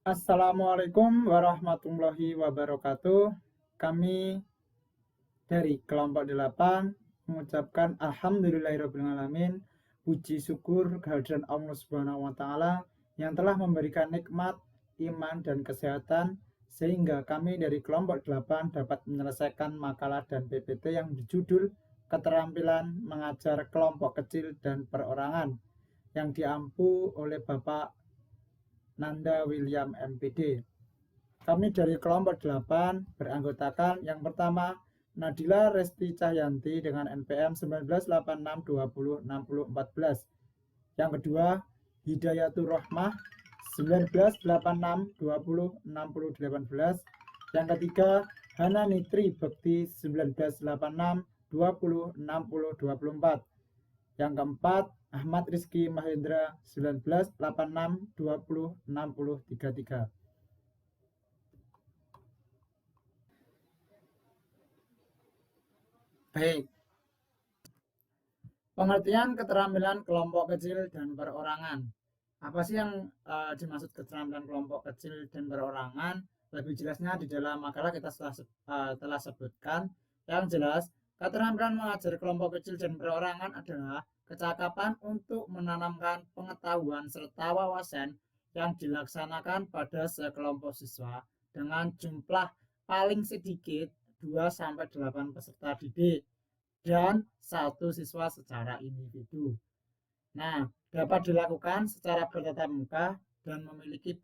Assalamualaikum warahmatullahi wabarakatuh. Kami dari kelompok 8 mengucapkan alhamdulillahirrahmanirrahim. Puji syukur kehadiran Allah Subhanahu wa taala yang telah memberikan nikmat iman dan kesehatan sehingga kami dari kelompok 8 dapat menyelesaikan makalah dan PPT yang berjudul Keterampilan Mengajar Kelompok Kecil dan Perorangan yang diampu oleh Bapak Nanda William MPD. Kami dari kelompok 8 beranggotakan yang pertama Nadila Resti Cahyanti dengan NPM 1986206014. Yang kedua Hidayatul Rohmah 1986206018. Yang ketiga Hana Nitri Bekti 1986206024. Yang keempat Ahmad Rizky Mahendra 1986206033. Baik, pengertian keterampilan kelompok kecil dan perorangan. Apa sih yang dimaksud keterampilan kelompok kecil dan perorangan? Lebih jelasnya di dalam makalah kita telah sebutkan. Yang jelas, keterampilan mengajar kelompok kecil dan perorangan adalah kecakapan untuk menanamkan pengetahuan serta wawasan yang dilaksanakan pada sekelompok siswa dengan jumlah paling sedikit 2-8 peserta didik dan satu siswa secara individu. Nah, dapat dilakukan secara bertatap muka dan memiliki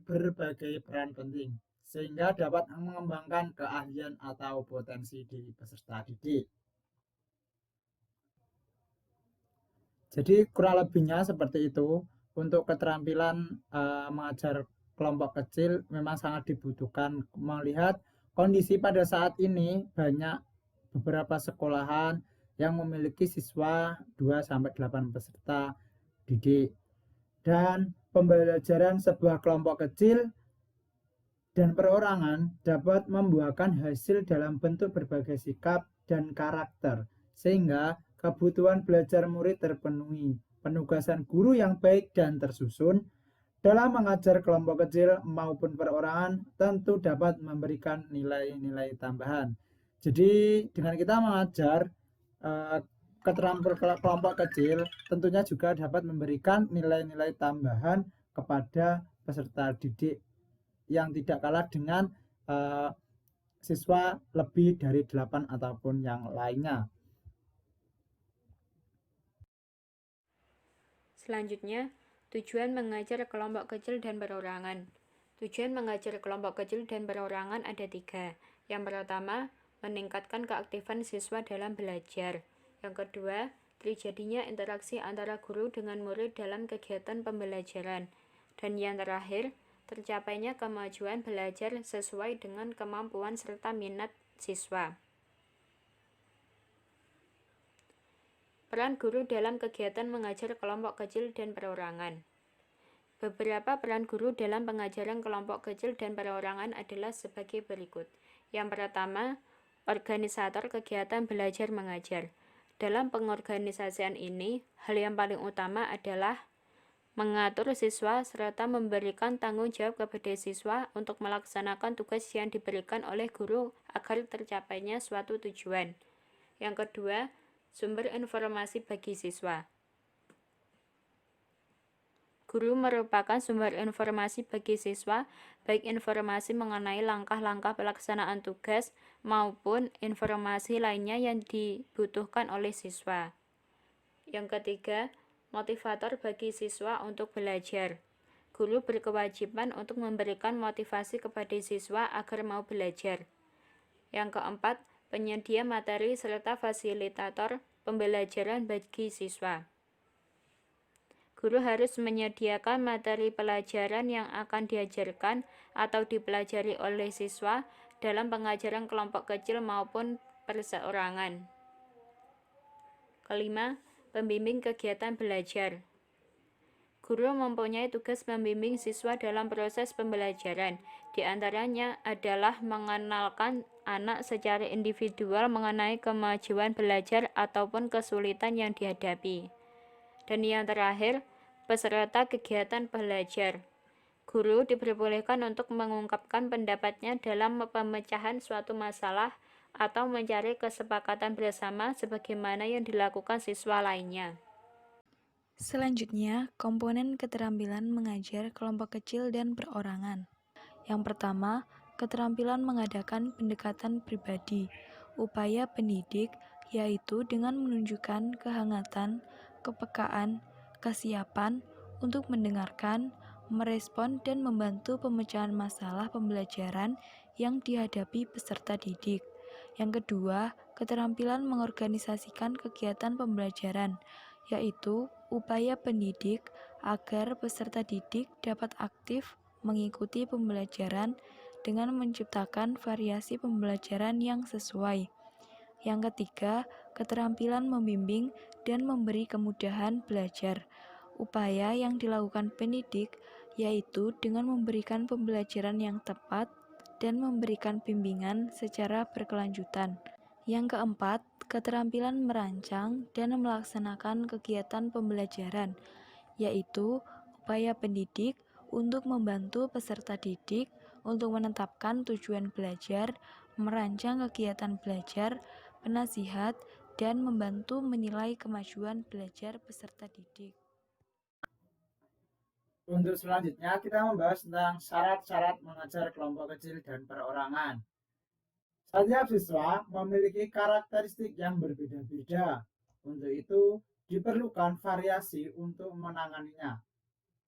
berbagai peran penting, sehingga dapat mengembangkan keahlian atau potensi diri peserta didik. Jadi kurang lebihnya seperti itu. Untuk keterampilan mengajar kelompok kecil memang sangat dibutuhkan. Melihat kondisi pada saat ini banyak beberapa sekolahan yang memiliki siswa 2-8 peserta didik. Dan pembelajaran sebuah kelompok kecil dan perorangan dapat membuahkan hasil dalam bentuk berbagai sikap dan karakter, sehingga kebutuhan belajar murid terpenuhi. Penugasan guru yang baik dan tersusun dalam mengajar kelompok kecil maupun perorangan tentu dapat memberikan nilai-nilai tambahan. Jadi dengan kita mengajar keterampilan kelompok kecil tentunya juga dapat memberikan nilai-nilai tambahan kepada peserta didik yang tidak kalah dengan siswa lebih dari 8 ataupun yang lainnya. Selanjutnya, tujuan mengajar kelompok kecil dan perorangan. Tujuan mengajar kelompok kecil dan perorangan ada 3. Yang pertama, meningkatkan keaktifan siswa dalam belajar. Yang kedua, terjadinya interaksi antara guru dengan murid dalam kegiatan pembelajaran. Dan yang terakhir, tercapainya kemajuan belajar sesuai dengan kemampuan serta minat siswa. Peran guru dalam kegiatan mengajar kelompok kecil dan perorangan. Beberapa peran guru dalam pengajaran kelompok kecil dan perorangan adalah sebagai berikut. Yang pertama, organisator kegiatan belajar mengajar. Dalam pengorganisasian ini, hal yang paling utama adalah mengatur siswa serta memberikan tanggung jawab kepada siswa untuk melaksanakan tugas yang diberikan oleh guru agar tercapainya suatu tujuan. Yang kedua, sumber informasi bagi siswa. Guru merupakan sumber informasi bagi siswa, baik informasi mengenai langkah-langkah pelaksanaan tugas maupun informasi lainnya yang dibutuhkan oleh siswa. Yang ketiga, motivator bagi siswa untuk belajar. Guru berkewajiban untuk memberikan motivasi kepada siswa agar mau belajar. Yang keempat, penyedia materi serta fasilitator pembelajaran bagi siswa. Guru harus menyediakan materi pelajaran yang akan diajarkan atau dipelajari oleh siswa dalam pengajaran kelompok kecil maupun perseorangan. Kelima, pembimbing kegiatan belajar. Guru mempunyai tugas membimbing siswa dalam proses pembelajaran. Di antaranya adalah mengenalkan anak secara individual mengenai kemajuan belajar ataupun kesulitan yang dihadapi. Dan yang terakhir, peserta kegiatan belajar. Guru diperbolehkan untuk mengungkapkan pendapatnya dalam pemecahan suatu masalah atau mencari kesepakatan bersama sebagaimana yang dilakukan siswa lainnya. Selanjutnya, komponen keterampilan mengajar kelompok kecil dan perorangan. Yang pertama, keterampilan mengadakan pendekatan pribadi. Upaya pendidik yaitu dengan menunjukkan kehangatan, kepekaan, kesiapan untuk mendengarkan, merespon dan membantu pemecahan masalah pembelajaran yang dihadapi peserta didik. Yang kedua, keterampilan mengorganisasikan kegiatan pembelajaran, yaitu upaya pendidik agar peserta didik dapat aktif mengikuti pembelajaran dengan menciptakan variasi pembelajaran yang sesuai. Yang ketiga, keterampilan membimbing dan memberi kemudahan belajar. Upaya yang dilakukan pendidik yaitu dengan memberikan pembelajaran yang tepat dan memberikan bimbingan secara berkelanjutan. Yang keempat, keterampilan merancang dan melaksanakan kegiatan pembelajaran, yaitu upaya pendidik untuk membantu peserta didik untuk menetapkan tujuan belajar, merancang kegiatan belajar, penasihat, dan membantu menilai kemajuan belajar peserta didik. Untuk selanjutnya kita membahas tentang syarat-syarat mengajar kelompok kecil dan perorangan. Setiap siswa memiliki karakteristik yang berbeda-beda. Untuk itu diperlukan variasi untuk menanganinya.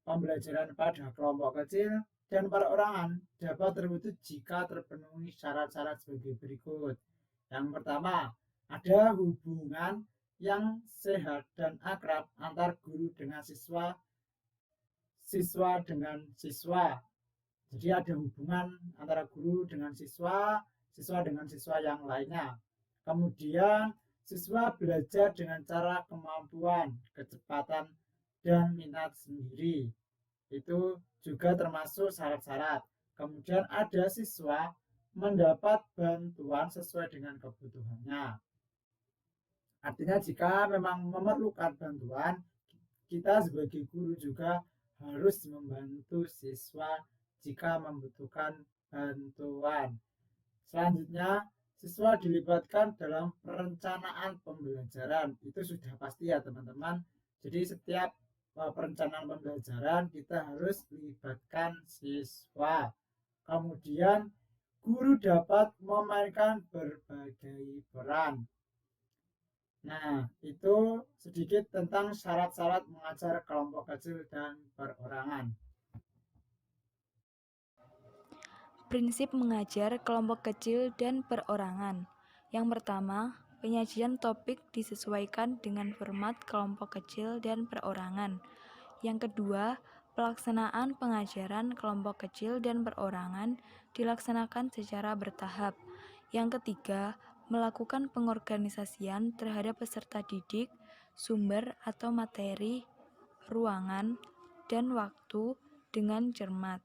Pembelajaran pada kelompok kecil dan perorangan dapat terwujud jika terpenuhi syarat-syarat sebagai berikut. Yang pertama, ada hubungan yang sehat dan akrab antar guru dengan siswa, siswa dengan siswa. Jadi ada hubungan antara guru dengan siswa, siswa dengan siswa yang lainnya. Kemudian siswa belajar dengan cara kemampuan, kecepatan, dan minat sendiri. Itu juga termasuk syarat-syarat. Kemudian ada siswa mendapat bantuan sesuai dengan kebutuhannya. Artinya jika memang memerlukan bantuan, kita sebagai guru juga harus membantu siswa jika membutuhkan bantuan. Selanjutnya, siswa dilibatkan dalam perencanaan pembelajaran. Itu sudah pasti ya teman-teman. Jadi setiap perencanaan pembelajaran kita harus libatkan siswa. Kemudian guru dapat memainkan berbagai peran. Nah, itu sedikit tentang syarat-syarat mengajar kelompok kecil dan perorangan. Prinsip mengajar kelompok kecil dan perorangan. Yang pertama, penyajian topik disesuaikan dengan format kelompok kecil dan perorangan. Yang kedua, pelaksanaan pengajaran kelompok kecil dan perorangan dilaksanakan secara bertahap. Yang ketiga, melakukan pengorganisasian terhadap peserta didik, sumber atau materi, ruangan, dan waktu dengan cermat.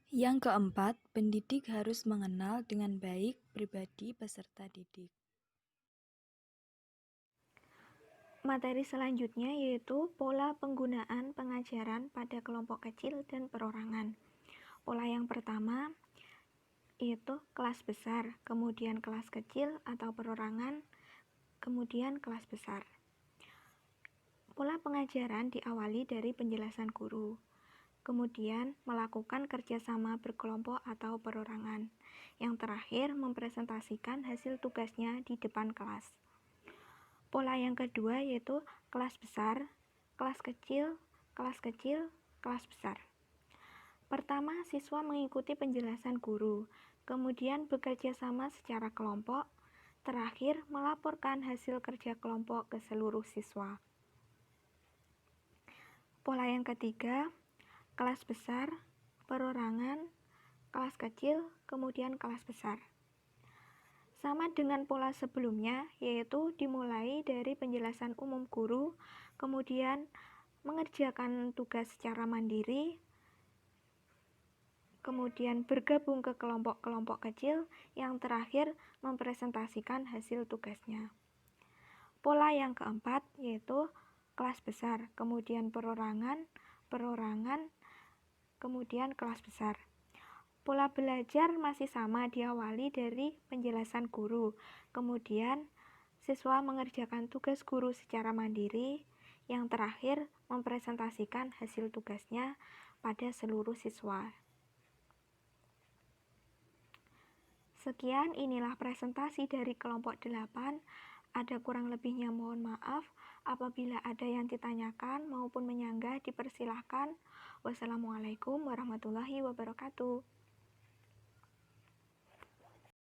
Yang keempat, pendidik harus mengenal dengan baik pribadi peserta didik. Materi selanjutnya yaitu pola penggunaan pengajaran pada kelompok kecil dan perorangan. Pola yang pertama yaitu kelas besar, kemudian kelas kecil atau perorangan, kemudian kelas besar. Pola pengajaran diawali dari penjelasan guru, kemudian melakukan kerjasama berkelompok atau perorangan. Yang terakhir, mempresentasikan hasil tugasnya di depan kelas. Pola yang kedua yaitu kelas besar, kelas kecil, kelas kecil, kelas besar. Pertama, siswa mengikuti penjelasan guru, kemudian bekerja sama secara kelompok, terakhir melaporkan hasil kerja kelompok ke seluruh siswa. Pola yang ketiga, kelas besar, perorangan, kelas kecil, kemudian kelas besar. Sama dengan pola sebelumnya, yaitu dimulai dari penjelasan umum guru, kemudian mengerjakan tugas secara mandiri, kemudian bergabung ke kelompok-kelompok kecil, yang terakhir mempresentasikan hasil tugasnya. Pola yang keempat yaitu kelas besar, kemudian perorangan, kemudian kelas besar. Pola belajar masih sama, diawali dari penjelasan guru, kemudian siswa mengerjakan tugas guru secara mandiri, yang terakhir mempresentasikan hasil tugasnya pada seluruh siswa. Sekian, inilah presentasi dari kelompok 8. Ada kurang lebihnya mohon maaf. Apabila ada yang ditanyakan maupun menyanggah, dipersilahkan. Wassalamualaikum warahmatullahi wabarakatuh.